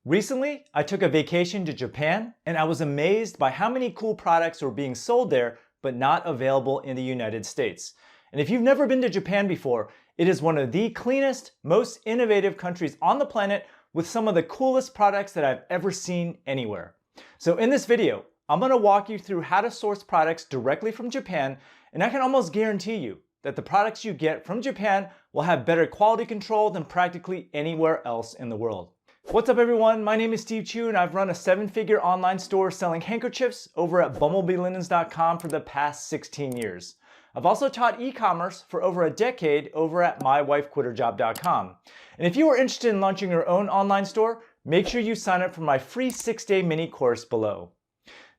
Recently, I took a vacation to Japan and I was amazed by how many cool products were being sold there but not available in the United States. And if you've never been to Japan before, it is one of the cleanest, most innovative countries on the planet with some of the coolest products that I've ever seen anywhere. So in this video, I'm going to walk you through how to source products directly from Japan, and I can almost guarantee you that the products you get from Japan will have better quality control than practically anywhere else in the world. What's up everyone, my name is Steve Chu and I've run a 7-figure online store selling handkerchiefs over at bumblebeelinens.com for the past 16 years. I've also taught e-commerce for over a decade over at mywifequitterjob.com. And if you are interested in launching your own online store, make sure you sign up for my free 6-day mini course below.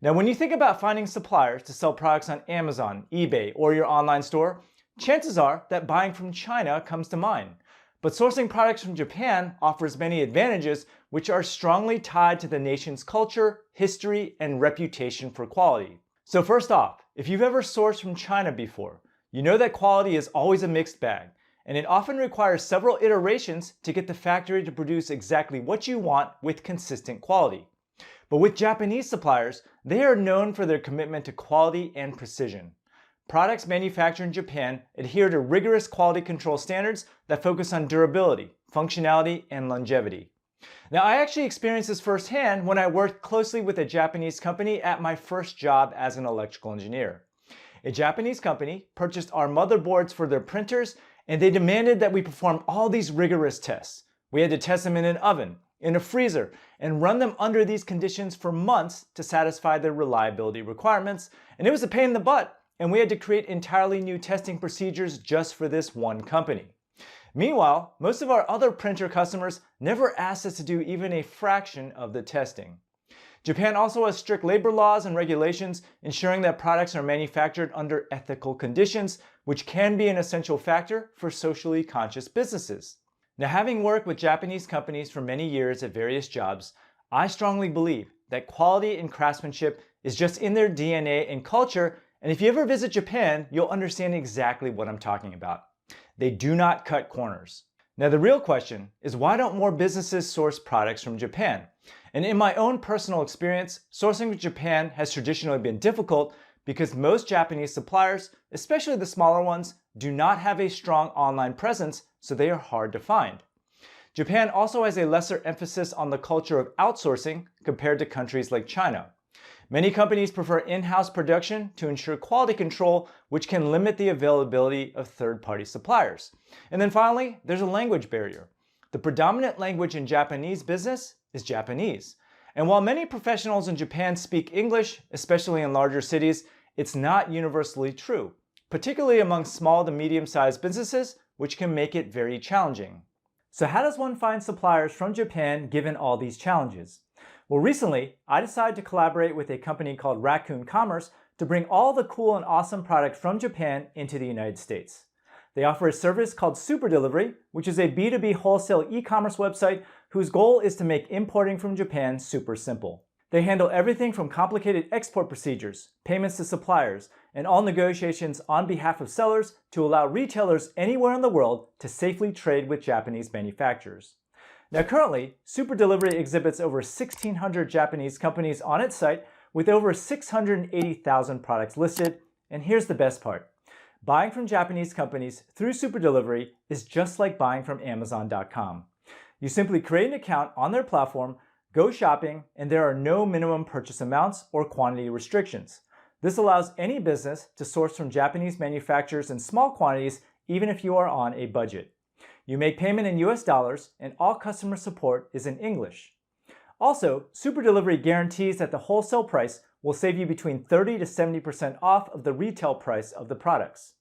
Now when you think about finding suppliers to sell products on Amazon, eBay, or your online store, chances are that buying from China comes to mind. But sourcing products from Japan offers many advantages which are strongly tied to the nation's culture, history, and reputation for quality. So first off, if you've ever sourced from China before, you know that quality is always a mixed bag, and it often requires several iterations to get the factory to produce exactly what you want with consistent quality. But with Japanese suppliers, they are known for their commitment to quality and precision. Products manufactured in Japan adhere to rigorous quality control standards that focus on durability, functionality, and longevity. Now, I actually experienced this firsthand when I worked closely with a Japanese company at my first job as an electrical engineer. A Japanese company purchased our motherboards for their printers, and they demanded that we perform all these rigorous tests. We had to test them in an oven, in a freezer, and run them under these conditions for months to satisfy their reliability requirements, and it was a pain in the butt. And we had to create entirely new testing procedures just for this one company. Meanwhile, most of our other printer customers never asked us to do even a fraction of the testing. Japan also has strict labor laws and regulations ensuring that products are manufactured under ethical conditions, which can be an essential factor for socially conscious businesses. Now, having worked with Japanese companies for many years at various jobs, I strongly believe that quality and craftsmanship is just in their DNA and culture. And if you ever visit Japan, you'll understand exactly what I'm talking about. They do not cut corners. Now the real question is, why don't more businesses source products from Japan? And in my own personal experience, sourcing from Japan has traditionally been difficult because most Japanese suppliers, especially the smaller ones, do not have a strong online presence, so they are hard to find. Japan also has a lesser emphasis on the culture of outsourcing compared to countries like China. Many companies prefer in-house production to ensure quality control, which can limit the availability of third-party suppliers. And then finally, there's a language barrier. The predominant language in Japanese business is Japanese. And while many professionals in Japan speak English, especially in larger cities, it's not universally true, particularly among small to medium-sized businesses, which can make it very challenging. So how does one find suppliers from Japan given all these challenges? Well, recently, I decided to collaborate with a company called Ecommerce to bring all the cool and awesome products from Japan into the United States. They offer a service called Super Delivery, which is a B2B wholesale e-commerce website whose goal is to make importing from Japan super simple. They handle everything from complicated export procedures, payments to suppliers, and all negotiations on behalf of sellers to allow retailers anywhere in the world to safely trade with Japanese manufacturers. Now currently, Super Delivery exhibits over 1,600 Japanese companies on its site with over 680,000 products listed. And here's the best part. Buying from Japanese companies through Super Delivery is just like buying from Amazon.com. You simply create an account on their platform, go shopping, and there are no minimum purchase amounts or quantity restrictions. This allows any business to source from Japanese manufacturers in small quantities even if you are on a budget. You make payment in US dollars and all customer support is in English. Also, Super Delivery guarantees that the wholesale price will save you between 30 to 70% off of the retail price of the products.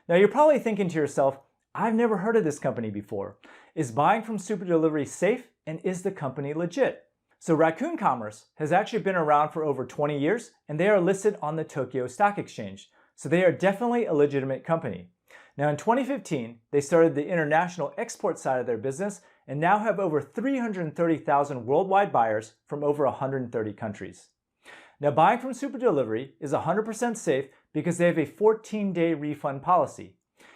Now you're probably thinking to yourself, I've never heard of this company before. Is buying from Super Delivery safe, and is the company legit? So Ecommerce has actually been around for over 20 years and they are listed on the Tokyo Stock Exchange. So they are definitely a legitimate company. Now in 2015, they started the international export side of their business and now have over 330,000 worldwide buyers from over 130 countries. Now buying from Super Delivery is 100% safe because they have a 14-day refund policy.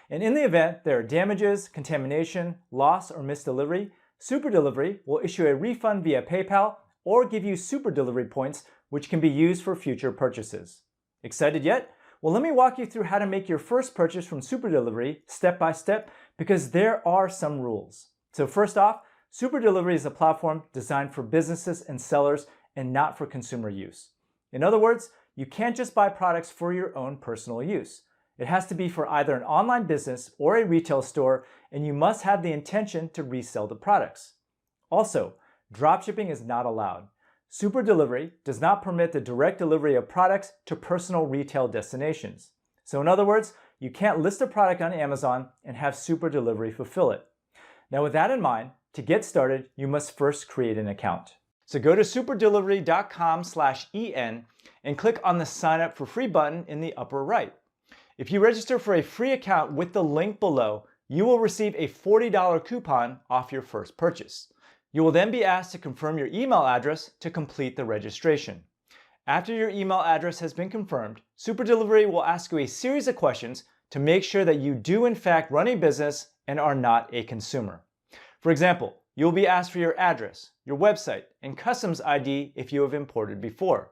And in the event there are damages, contamination, loss, or missed delivery, Super Delivery will issue a refund via PayPal or give you Super Delivery points, which can be used for future purchases. Excited yet? Well, let me walk you through how to make your first purchase from Super Delivery step by step, because there are some rules. So first off, Super Delivery is a platform designed for businesses and sellers and not for consumer use. In other words, you can't just buy products for your own personal use. It has to be for either an online business or a retail store, and you must have the intention to resell the products. Also, dropshipping is not allowed. Super Delivery does not permit the direct delivery of products to personal retail destinations. So in other words, you can't list a product on Amazon and have Super Delivery fulfill it. Now with that in mind, to get started, you must first create an account. So go to superdelivery.com/en and click on the sign up for free button in the upper right. If you register for a free account with the link below, you will receive a $40 coupon off your first purchase. You will then be asked to confirm your email address to complete the registration. After your email address has been confirmed, Super Delivery will ask you a series of questions to make sure that you do in fact run a business and are not a consumer. For example, you will be asked for your address, your website, and customs ID if you have imported before.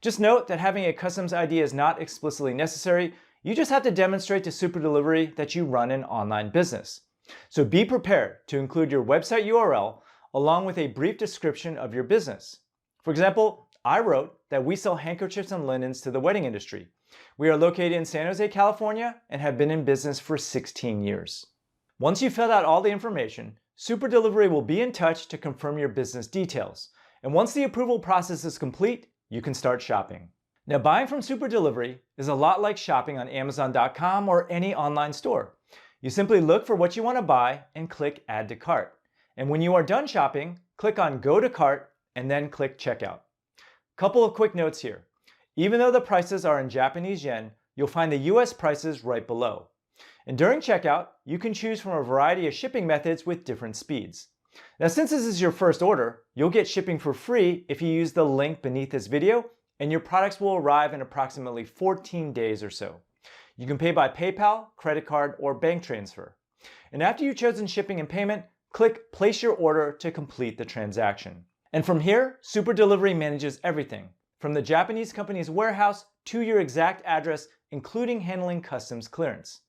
Just note that having a customs ID is not explicitly necessary. You just have to demonstrate to Super Delivery that you run an online business. So be prepared to include your website URL along with a brief description of your business. For example, I wrote that we sell handkerchiefs and linens to the wedding industry. We are located in San Jose, California, and have been in business for 16 years. Once you've filled out all the information, Super Delivery will be in touch to confirm your business details. And once the approval process is complete, you can start shopping. Now, buying from Super Delivery is a lot like shopping on Amazon.com or any online store. You simply look for what you want to buy and click Add to Cart. And when you are done shopping, click on Go to Cart and then click Checkout. Couple of quick notes here. Even though the prices are in Japanese yen, you'll find the US prices right below. And during checkout, you can choose from a variety of shipping methods with different speeds. Now, since this is your first order, you'll get shipping for free if you use the link beneath this video, and your products will arrive in approximately 14 days or so. You can pay by PayPal, credit card, or bank transfer. And after you've chosen shipping and payment, click Place Your Order to complete the transaction. And from here, Super Delivery manages everything, from the Japanese company's warehouse to your exact address, including handling customs clearance.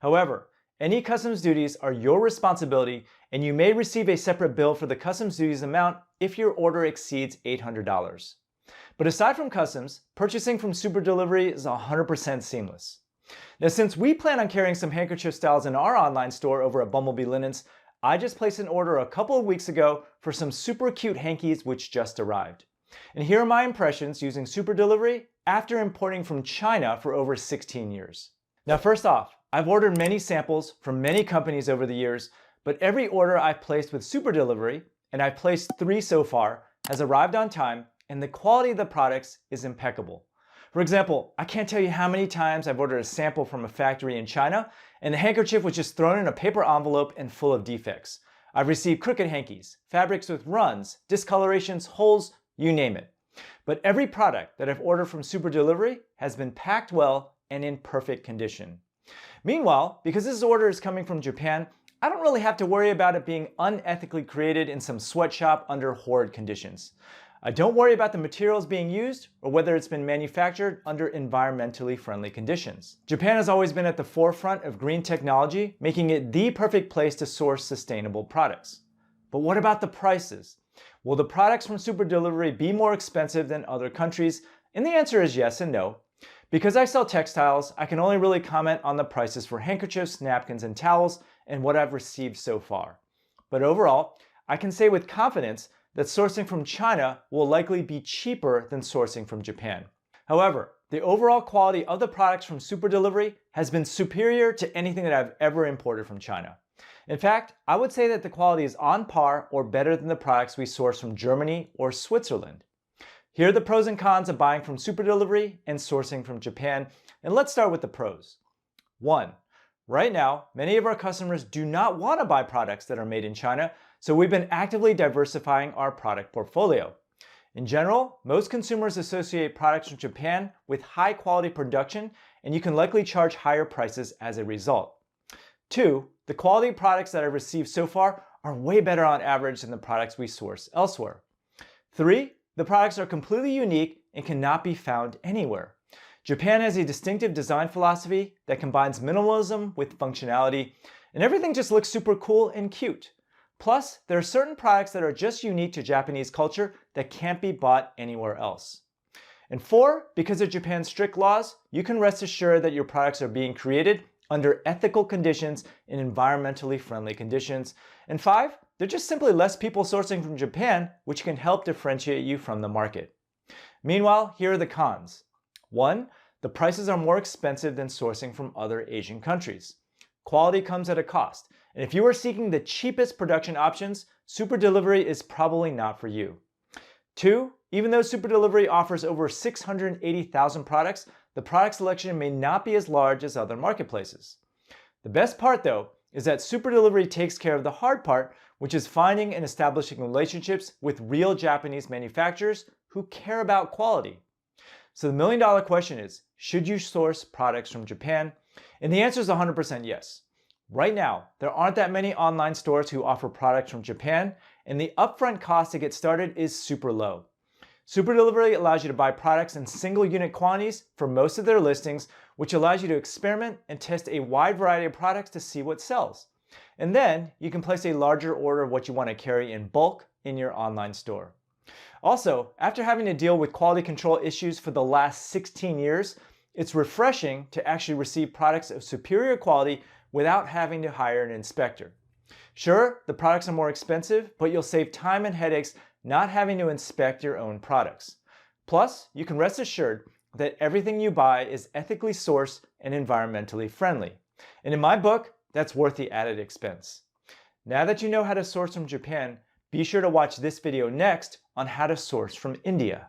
However, any customs duties are your responsibility, and you may receive a separate bill for the customs duties amount if your order exceeds $800. But aside from customs, purchasing from Super Delivery is 100% seamless. Now, since we plan on carrying some handkerchief styles in our online store over at Bumblebee Linens, I just placed an order a couple of weeks ago for some super cute hankies which just arrived. And here are my impressions using Super Delivery after importing from China for over 16 years. Now, first off, I've ordered many samples from many companies over the years, but every order I've placed with Super Delivery, and I've placed 3 so far, has arrived on time, and the quality of the products is impeccable. For example, I can't tell you how many times I've ordered a sample from a factory in China, and the handkerchief was just thrown in a paper envelope and full of defects. I've received crooked hankies, fabrics with runs, discolorations, holes, you name it. But every product that I've ordered from Super Delivery has been packed well and in perfect condition. Meanwhile, because this order is coming from Japan, I don't really have to worry about it being unethically created in some sweatshop under horrid conditions. I don't worry about the materials being used or whether it's been manufactured under environmentally friendly conditions. Japan has always been at the forefront of green technology, making it the perfect place to source sustainable products. But what about the prices? Will the products from Super Delivery be more expensive than other countries? And the answer is yes and no. Because I sell textiles, I can only really comment on the prices for handkerchiefs, napkins, and towels and what I've received so far. But overall, I can say with confidence that sourcing from China will likely be cheaper than sourcing from Japan. However, the overall quality of the products from Super Delivery has been superior to anything that I've ever imported from China. In fact, I would say that the quality is on par or better than the products we source from Germany or Switzerland. Here are the pros and cons of buying from Super Delivery and sourcing from Japan, and let's start with the pros. 1. Right now, many of our customers do not want to buy products that are made in China, so we've been actively diversifying our product portfolio. In general, most consumers associate products from Japan with high quality production, and you can likely charge higher prices as a result. 2, the quality of products that I've received so far are way better on average than the products we source elsewhere. 3, the products are completely unique and cannot be found anywhere. Japan has a distinctive design philosophy that combines minimalism with functionality, and everything just looks super cool and cute. Plus, there are certain products that are just unique to Japanese culture that can't be bought anywhere else. And 4, because of Japan's strict laws, you can rest assured that your products are being created under ethical conditions and environmentally friendly conditions. And 5, there are just simply less people sourcing from Japan, which can help differentiate you from the market. Meanwhile, here are the cons. 1, the prices are more expensive than sourcing from other Asian countries. Quality comes at a cost, and if you are seeking the cheapest production options, Super Delivery is probably not for you. 2, even though Super Delivery offers over 680,000 products, the product selection may not be as large as other marketplaces. The best part though is that Super Delivery takes care of the hard part, which is finding and establishing relationships with real Japanese manufacturers who care about quality. So the million-dollar question is, should you source products from Japan? And the answer is 100% yes. Right now, there aren't that many online stores who offer products from Japan, and the upfront cost to get started is super low. Super Delivery allows you to buy products in single unit quantities for most of their listings, which allows you to experiment and test a wide variety of products to see what sells. And then you can place a larger order of what you want to carry in bulk in your online store. Also, after having to deal with quality control issues for the last 16 years, it's refreshing to actually receive products of superior quality without having to hire an inspector. Sure, the products are more expensive, but you'll save time and headaches not having to inspect your own products. Plus, you can rest assured that everything you buy is ethically sourced and environmentally friendly. And in my book, that's worth the added expense. Now that you know how to source from Japan, be sure to watch this video next on how to source from India.